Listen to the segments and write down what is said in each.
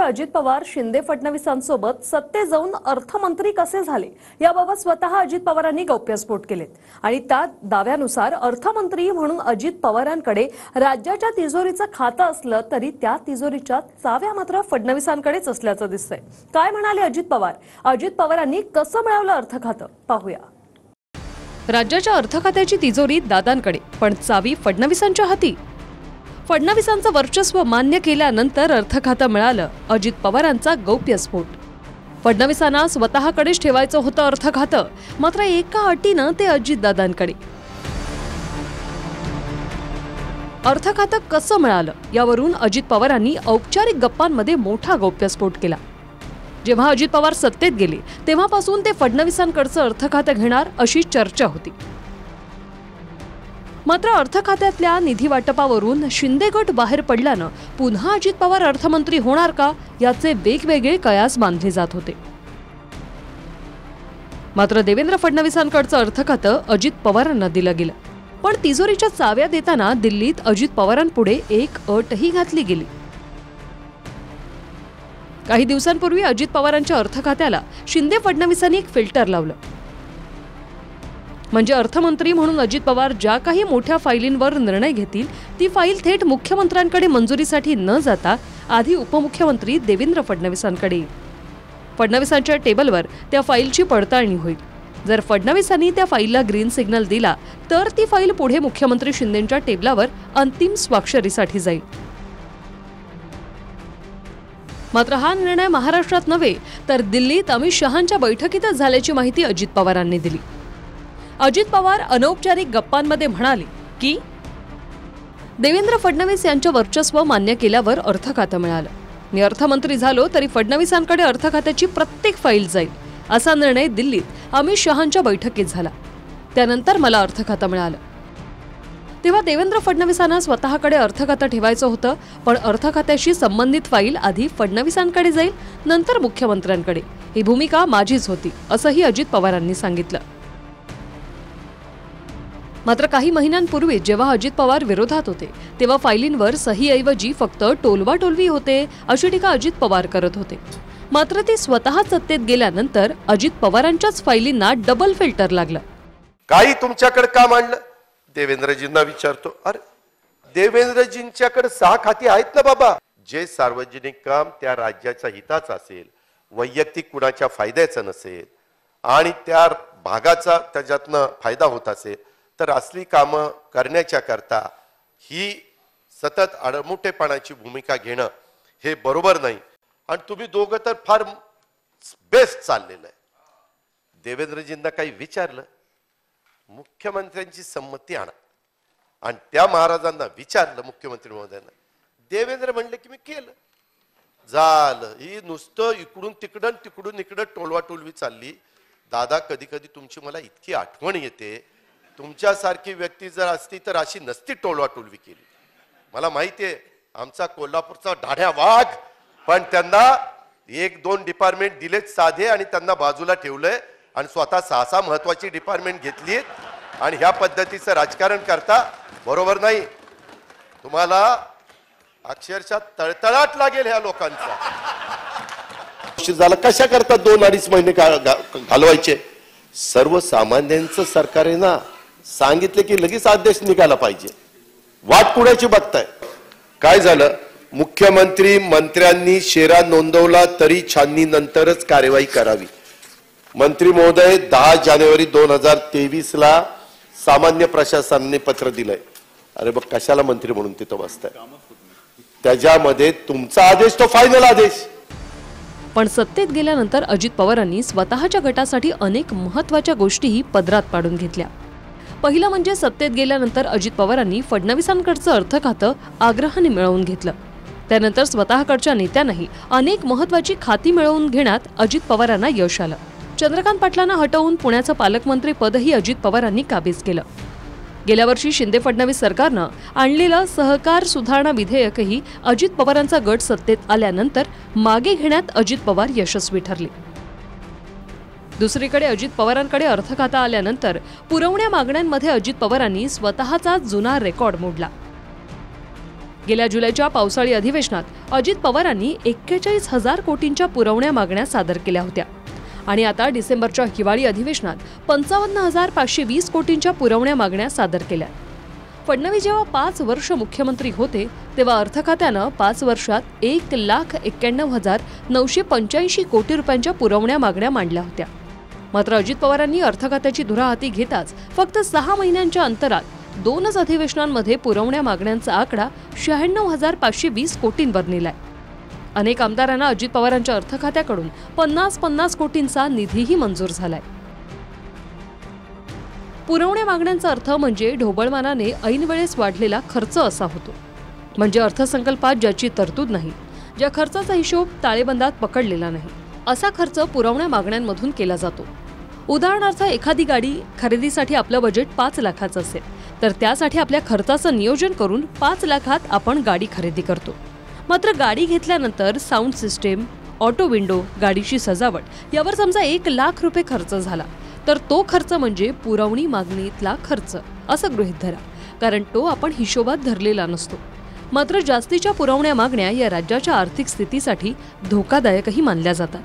अजित पवार शिंदे फडणवीसांसोबत सत्तेत जाऊन अर्थमंत्री कसे झाले याबाबत स्वतः अजित पवारांनी गौप्यस्फोट केलेत आणि त्या दाव्यानुसार अर्थमंत्री म्हणून अजित पवारांकडे राज्याच्या तिजोरीचं खातं असलं तरी त्या तिजोरीच्या चाव्या मात्र फडणवीसांकडेच असल्याचं दिसतंय। काय म्हणाले अजित पवार? अजित पवारांनी कसं मिळवलं अर्थ खातं पाहूया। राज्याच्या अर्थ खात्याची तिजोरी दादांकडे पण चावी फडणवीसांच्या हाती। फडणवीसांचं वर्चस्व मान्य केल्यानंतर अर्थ खातं मिळालं। अजित पवारांचा गौप्यस्फोट। फडणवीसांना स्वतःकडेच ठेवायचं होतं अर्थ खातं, मात्र एका अटीनं ते अजितदादांकडे। अर्थ खातं कसं मिळालं यावरून अजित पवारांनी औपचारिक गप्पांमध्ये मोठा गौप्यस्फोट केला। जेव्हा अजित पवार सत्तेत गेले तेव्हापासून ते फडणवीसांकडचं अर्थ खातं घेणार अशी चर्चा होती। मात्र अर्थ खात्यातल्या निधी वाटपावरून शिंदे गट बाहेर पडल्यानं पुन्हा अजित पवार अर्थमंत्री होणार का याचे वेगवेगळे कयास बांधले जात होते। मात्र देवेंद्र फडणवीसांकडचं अर्थ खातं अजित पवारांना दिलं गेलं, पण तिजोरीच्या चाव्या देताना दिल्लीत अजित पवारांपुढे एक अटही घातली गेली। काही दिवसांपूर्वी अजित पवारांच्या अर्थ खात्याला शिंदे फडणवीसांनी एक फिल्टर लावलं, म्हणजे अर्थमंत्री म्हणून अजित पवार ज्या काही मोठ्या फाईलींवर निर्णय घेतील ती फाईल थेट मुख्यमंत्र्यांकडे मंजुरीसाठी न जाता आधी उपमुख्यमंत्री देवेंद्र फडणवीसांकडे। फडणवीसांच्या टेबलवर त्या फाईलची पडताळणी होईल। जर फडणवीसांनी त्या फाईलला ग्रीन सिग्नल दिला तर ती फाईल पुढे मुख्यमंत्री शिंदेंच्या टेबलावर अंतिम स्वाक्षरीसाठी जाईल। मात्र हा निर्णय महाराष्ट्रात नव्हे तर दिल्लीत अमित शहांच्या बैठकीतच झाल्याची माहिती अजित पवारांनी दिली। अजित पवार अनौपचारिक गप्पांमध्ये म्हणाले की देवेंद्र फडणवीस यांचं वर्चस्व मान्य केल्यावर अर्थ खातं मिळालं। मी अर्थमंत्री झालो तरी फडणवीसांकडे अर्थ खात्याची प्रत्येक फाईल जाईल असा निर्णय दिल्लीत अमित शहांच्या बैठकीत झाला। त्यानंतर मला अर्थ खातं मिळालं। तेव्हा देवेंद्र फडणवीसांना स्वतःकडे अर्थ खातं ठेवायचं होतं, पण अर्थ खात्याशी संबंधित फाईल आधी फडणवीसांकडे जाईल नंतर मुख्यमंत्र्यांकडे। ही भूमिका माझीच होती असंही अजित पवारांनी सांगितलं। मात्र काही महिन्यांपूर्वी जेव्हा अजित पवार विरोधात होते तेव्हा फाईलींवर सहीऐवजी फक्त टोलवाटोलवी होते अशी टीका अजित पवार करत होते। मात्र ते स्वतः सत्तेत गेल्यानंतर अजित पवारांच्याच फाईलींना डबल फिल्टर लागलं। काही तुमच्याकडे काम आणलं देवेंद्रजींना विचारतो, अरे देवेंद्रजींच्याकडे 6 खाती आहेत ना बाबा। जे सार्वजनिक काम त्या राज्याचा हिताचा असेल, वैयक्तिक कुणाच्या फायद्याचं नसेल आणि त्या भागाचा त्याच्यातनं फायदा होत असेल तर असली कामं करण्याच्या करता ही सतत आडमुठेपणाची भूमिका घेणं हे बरोबर नाही। आणि तुम्ही दोघं तर फार बेस्ट चाललेलं आहे। देवेंद्रजींना काही विचारलं, मुख्यमंत्र्यांची संमती आणा, आणि त्या महाराजांना विचारलं मुख्यमंत्री महोदयांना, देवेंद्र म्हणले की मी केलं, झालं। ही नुसतं इकडून तिकडं तिकडून इकडं टोलवाटोलवी चालली। दादा कधी कधी तुमची मला इतकी आठवण येते, तुमच्यासारखी व्यक्ती जर असती तर अशी नसती टोलवाटोलवी केली। मला माहिती आहे आमचा कोल्हापूरचा ढाढ्या वाघ, पण त्यांना 1-2 डिपार्टमेंट दिलेत साधे आणि त्यांना बाजूला ठेवलंय आणि स्वतः 6 महत्वाची डिपार्टमेंट घेतली आणि ह्या पद्धतीचं राजकारण करता बरोबर नाही। तुम्हाला अक्षरशः तळतळाट लागेल ह्या लोकांचा। झाला कशा करता 2-2.5 महिने घालवायचे? सर्वसामान्यांचं सरकार आहे ना, सांगितले की लगेच आदेश निघाला पाहिजे। वाट कुणाची बघताय? काय झालं? मुख्यमंत्री मंत्र्यांनी शेरा नोंदवला तरी छाननी नंतरच कार्यवाही करावी। मंत्री महोदय 10 जानेवारी 2023 ला सामान्य प्रशासनाने पत्र दिलंय। अरे बघ कशाला मंत्री म्हणून तिथं बसताय? त्याच्यामध्ये तुमचा आदेश तो फायनल आदेश। पण सत्तेत गेल्यानंतर अजित पवारांनी स्वतःच्या गटासाठी अनेक महत्त्वाच्या गोष्टीही पदरात पाडून घेतल्या। पहिलं म्हणजे सत्तेत गेल्यानंतर अजित पवारांनी फडणवीसांकडचं अर्थ खातं आग्रहाने मिळवून घेतलं। त्यानंतर स्वतःकडच्या नेत्यांनाही अनेक महत्त्वाची खाती मिळवून घेण्यात अजित पवारांना यश आलं। चंद्रकांत पाटलांना हटवून पुण्याचं पालकमंत्री पदही अजित पवारांनी काबीज केलं। गेल्या वर्षी शिंदे फडणवीस सरकारनं आणलेलं सहकार सुधारणा विधेयकही अजित पवारांचा गट सत्तेत आल्यानंतर मागे घेण्यात अजित पवार यशस्वी ठरले। दुसरीकडे अजित पवारांकडे अर्थ खातं आल्यानंतर पुरवण्या मागण्यांमध्ये अजित पवारांनी स्वतःचा जुना रेकॉर्ड मोडला। गेल्या जुलैच्या पावसाळी अधिवेशनात अजित पवारांनी 41,000 कोटींच्या पुरवण्या मागण्या सादर केल्या होत्या आणि आता डिसेंबरच्या हिवाळी अधिवेशनात 55,520 कोटींच्या पुरवण्या मागण्या सादर केल्या। फडणवीस जेव्हा 5 वर्ष मुख्यमंत्री होते तेव्हा अर्थ खात्यानं 5 वर्षात 1,91,985 कोटी रुपयांच्या पुरवण्या मागण्या मांडल्या होत्या। मात्र अजित पवारांनी अर्थ खात्याची धुरा हाती घेताच फक्त 6 महिन्यांच्या अंतरात 2 अधिवेशनांमध्ये पुरवण्या मागण्यांचा आकडा 96,520 कोटींवर नेलाय। अनेक आमदारांना अजित पवारांच्या अर्थ खात्याकडून 50 कोटींचा निधीही मंजूर झालाय। पुरवण्या मागण्यांचा अर्थ म्हणजे ढोबळमानाने ऐनवेळेस वाढलेला खर्च असा होतो। म्हणजे अर्थसंकल्पात ज्याची तरतूद नाही, ज्या खर्चाचा हिशोब ताळेबंदात पकडलेला नाही, असा खर्च पुरवण्या मागण्यांमधून केला जातो। उदाहरणार्थ एखादी गाडी खरेदीसाठी आपलं बजेट 5 लाखाचं असेल तर त्यासाठी आपल्या खर्चाचं नियोजन करून 5 लाखात आपण गाडी खरेदी करतो। मात्र गाडी घेतल्यानंतर साऊंड सिस्टीम, ऑटो विंडो, गाडीची सजावट यावर समजा 1 लाख रुपये खर्च झाला तर तो खर्च म्हणजे पुरवणी मागणीतला खर्च असं गृहीत धरा, कारण तो आपण हिशोबात धरलेला नसतो। मात्र जास्तीच्या पुरवण्या मागण्या या राज्याच्या आर्थिक स्थितीसाठी धोकादायकही मानल्या जातात।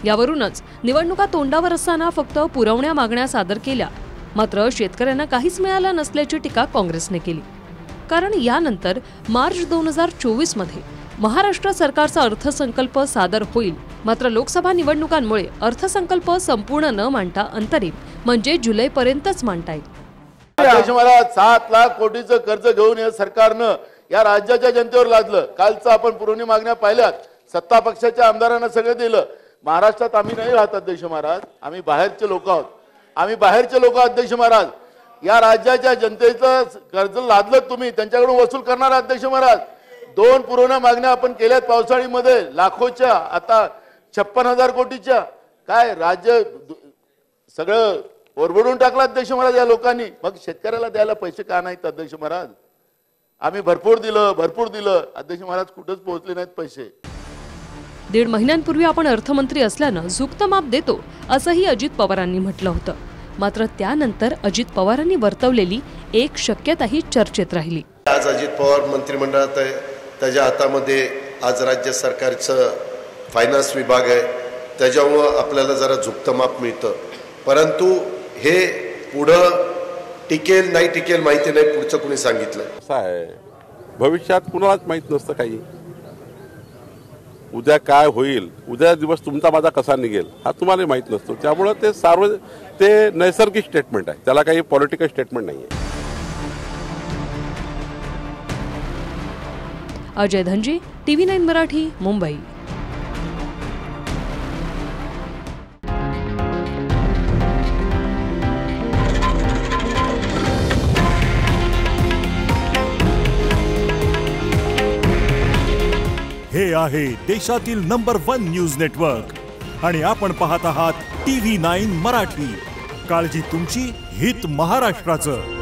यावरूनच निवडणुका तोंडावर असताना फक्त पुरवण्या मागण्या सादर केल्या, मात्र शेतकऱ्यांना काहीच मिळालं नसल्याची टीका काँग्रेसने केली। कारण यानंतर मार्च 2024 मध्ये महाराष्ट्र सरकारचा अर्थसंकल्प सादर होईल, मात्र लोकसभा निवडणुकांमुळे अर्थसंकल्प संपूर्ण न मांडता अंतरिम म्हणजे जुलैपर्यंतच मांडता येईल। मला 7 लाख कोटीचं कर्ज घेऊन या सरकारनं या राज्याच्या जनतेवर लादलं। कालचं आपण पुरवणी मागण्या पाहिल्यात, सत्ता पक्षाच्या आमदारांना सगळं दिलं। महाराष्ट्रात आम्ही नाही राहत अध्यक्ष महाराज, आम्ही बाहेरचे लोक आहोत, आम्ही बाहेरचे लोक अध्यक्ष महाराज। या राज्याच्या जनतेचं कर्ज लादलं तुम्ही, त्यांच्याकडून वसूल करणार अध्यक्ष महाराज। 2 पुरवण्या मागण्या आपण केल्यात पावसाळीमध्ये लाखोच्या, आता 56,000 कोटीच्या। काय राज्य सगळं ओरबडून टाकलं अध्यक्ष महाराज या लोकांनी। मग शेतकऱ्याला द्यायला पैसे का नाहीत अध्यक्ष महाराज? आम्ही भरपूर दिलं अध्यक्ष महाराज, कुठंच पोहोचले नाहीत पैसे। 1.5 महिन्यांपूर्वी आपण अर्थमंत्री असल्यानं झुकतं माप देतो असंही अजित पवारांनी म्हटलं होतं। मात्र त्यानंतर अजित पवारांनी वर्तवलेली एक शक्यताही चर्चेत राहिली। आज अजित पवार मंत्रिमंडळात आहे, त्याच्या हातामध्ये आज राज्य सरकारचं फायनान्स विभाग आहे, त्याच्यामुळं आपल्याला जरा झुकतं माप मिळतं। परंतु हे पुढं टिकेल नाही टिकेल माहिती नाही, पुढचं कुणी सांगितलं असं आहे। भविष्यात कुणालाच माहित नसतं काही, उद्या काय होईल, उद्या दिवस तुमचा माझा कसा निघेल हा तुम्हाला माहित नसतो। त्यामुळे ते नैसर्गिक स्टेटमेंट आहे, त्याला काही पॉलिटिकल स्टेटमेंट नाही आहे। अजय धनजी, TV9 मराठी, मुंबई। हे आहे देशातील नंबर 1 न्यूज नेटवर्क आणि आपण पाहत आहात TV9 मराठी। काळजी तुमची, हित महाराष्ट्राचं।